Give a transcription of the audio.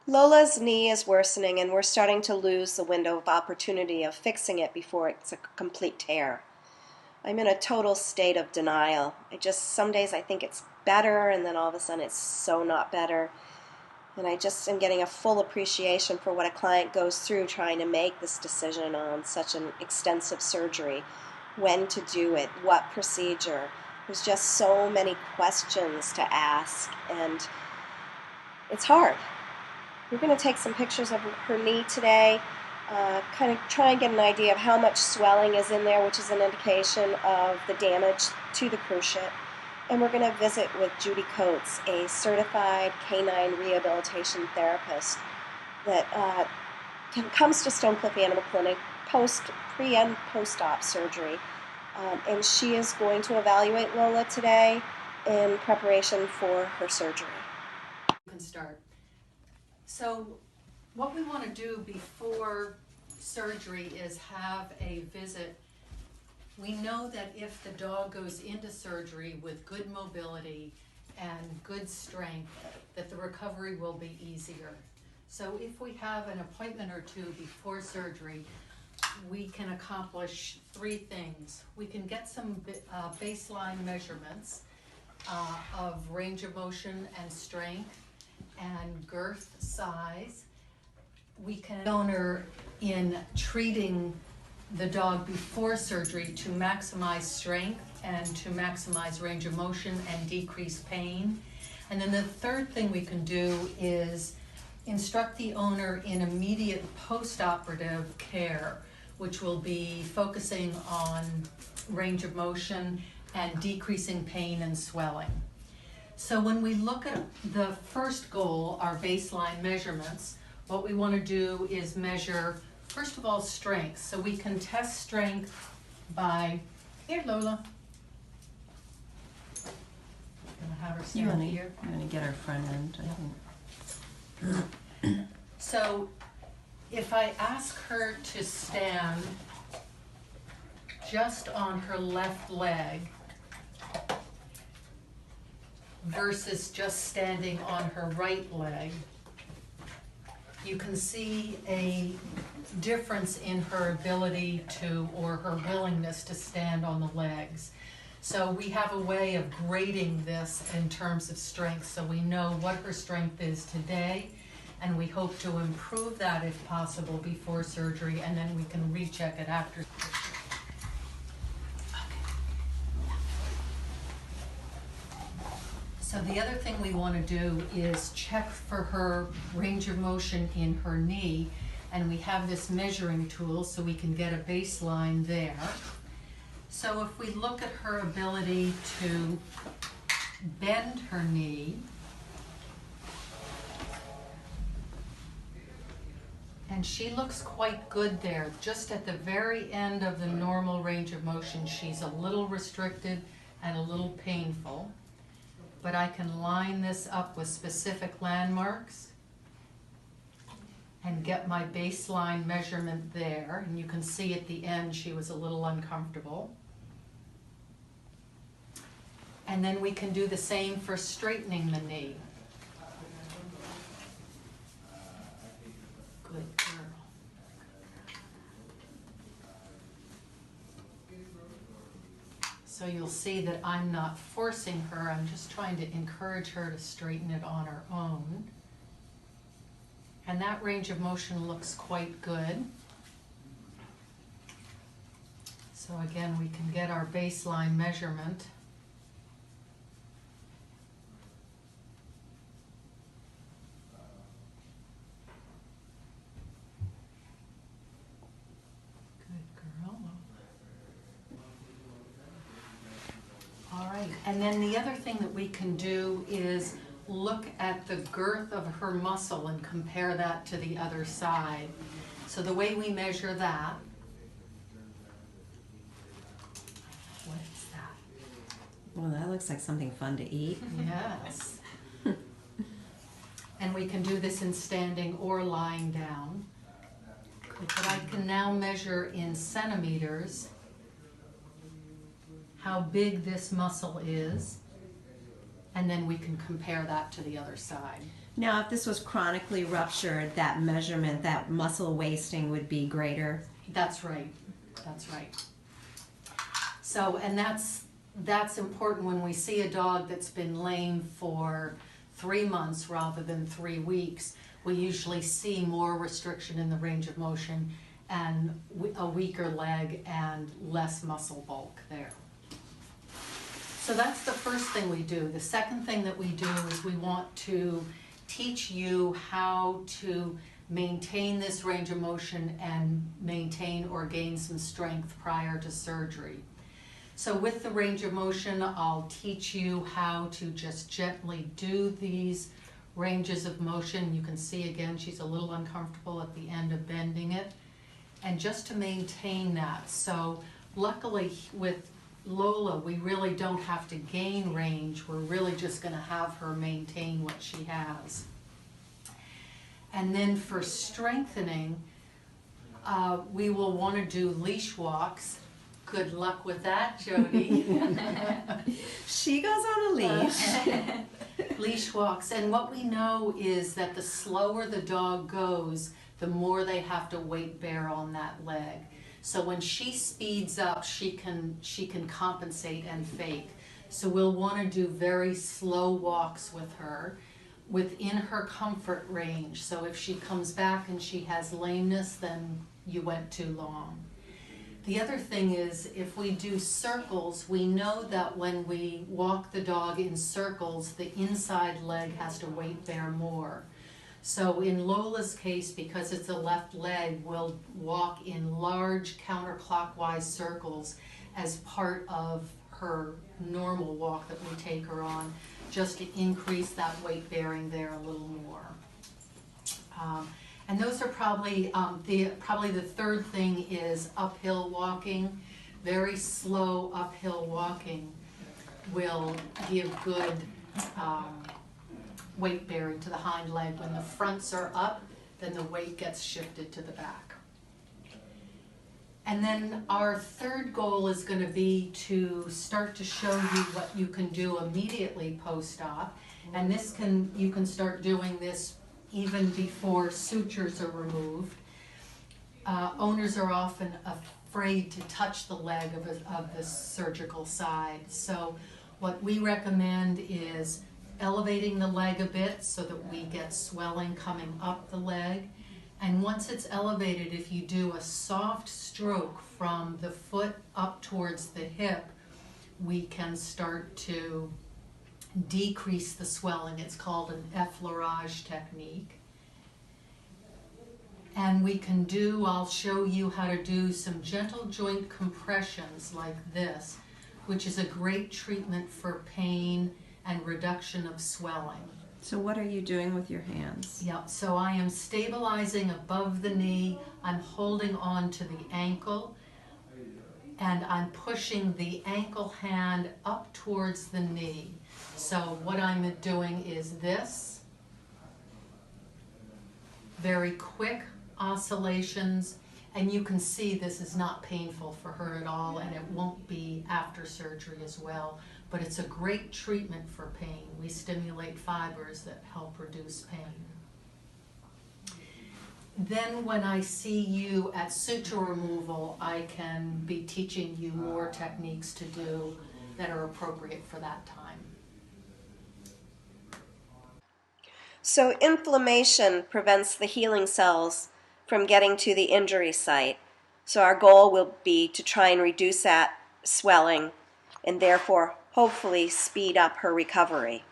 Lola's knee is worsening, and we're starting to lose the window of opportunity of fixing it before it's a complete tear. I'm in a total state of denial. Some days I think it's better, and then all of a sudden it's so not better. And I just am getting a full appreciation for what a client goes through trying to make this decision on such an extensive surgery. When to do it, what procedure. There's just so many questions to ask, and it's hard. We're going to take some pictures of her knee today, kind of try and get an idea of how much swelling is in there, which is an indication of the damage to the cruciate. And we're going to visit with Judy Coates, a certified canine rehabilitation therapist that comes to Stonecliffe Animal Clinic pre and post-op surgery. And she is going to evaluate Lola today in preparation for her surgery. You can start. So what we want to do before surgery is have a visit. We know that if the dog goes into surgery with good mobility and good strength, that the recovery will be easier. So if we have an appointment or two before surgery, we can accomplish three things. We can get some baseline measurements of range of motion and strength and girth size. We can owner in treating the dog before surgery to maximize strength and to maximize range of motion and decrease pain. And then the third thing we can do is instruct the owner in immediate post-operative care, which will be focusing on range of motion and decreasing pain and swelling. So when we look at the first goal, our baseline measurements, what we want to do is measure, first of all, strength. So we can test strength by, here Lola. Gonna have her stand here. I'm gonna get her front end, I think. So if I ask her to stand just on her left leg versus just standing on her right leg, you can see a difference in her ability to, or her willingness to stand on the legs. So we have a way of grading this in terms of strength, so we know what her strength is today, and we hope to improve that if possible before surgery, and then we can recheck it after. So the other thing we want to do is check for her range of motion in her knee, and we have this measuring tool so we can get a baseline there. So if we look at her ability to bend her knee, and she looks quite good there. Just at the very end of the normal range of motion, she's a little restricted and a little painful. But I can line this up with specific landmarks and get my baseline measurement there. And you can see at the end she was a little uncomfortable. And then we can do the same for straightening the knee. Good girl. So you'll see that I'm not forcing her, I'm just trying to encourage her to straighten it on her own. And that range of motion looks quite good. So again, we can get our baseline measurement. All right, and then the other thing that we can do is look at the girth of her muscle and compare that to the other side. So the way we measure that, what is that? Well, that looks like something fun to eat. Yes. And we can do this in standing or lying down. But I can now measure in centimeters how big this muscle is, and then we can compare that to the other side. Now, if this was chronically ruptured, that measurement, that muscle wasting would be greater. That's right. That's right. So, and that's important when we see a dog that's been lame for 3 months rather than 3 weeks. We usually see more restriction in the range of motion and a weaker leg and less muscle bulk there. So that's the first thing we do. The second thing that we do is we want to teach you how to maintain this range of motion and maintain or gain some strength prior to surgery. So with the range of motion, I'll teach you how to just gently do these ranges of motion. You can see again, she's a little uncomfortable at the end of bending it. And just to maintain that. So luckily with Lola, we really don't have to gain range. We're really just going to have her maintain what she has. And then for strengthening, we will want to do leash walks. Good luck with that, Jody. She goes on a leash. Leash walks. And what we know is that the slower the dog goes, the more they have to weight bear on that leg. So when she speeds up, she can compensate and fake. So we'll want to do very slow walks with her within her comfort range. So if she comes back and she has lameness, then you went too long. The other thing is, if we do circles, we know that when we walk the dog in circles, the inside leg has to weight bear more. So in Lola's case, because it's a left leg, we'll walk in large counterclockwise circles as part of her normal walk that we take her on, just to increase that weight bearing there a little more. And those are probably, the third thing is uphill walking. Very slow uphill walking will give good weight bearing to the hind leg. When the fronts are up, then the weight gets shifted to the back. And then our third goal is going to be to start to show you what you can do immediately post-op. And this you can start doing this even before sutures are removed. Owners are often afraid to touch the leg of the surgical side. So what we recommend is elevating the leg a bit so that we get swelling coming up the leg. And once it's elevated, if you do a soft stroke from the foot up towards the hip, we can start to decrease the swelling. It's called an effleurage technique. And we can I'll show you how to do some gentle joint compressions like this, which is a great treatment for pain and reduction of swelling. So what are you doing with your hands? Yeah, so I am stabilizing above the knee, I'm holding on to the ankle, and I'm pushing the ankle hand up towards the knee. So what I'm doing is this, very quick oscillations, and you can see this is not painful for her at all, and it won't be after surgery as well. But it's a great treatment for pain. We stimulate fibers that help reduce pain. Then when I see you at suture removal, I can be teaching you more techniques to do that are appropriate for that time. So inflammation prevents the healing cells from getting to the injury site. So our goal will be to try and reduce that swelling and therefore hopefully speed up her recovery.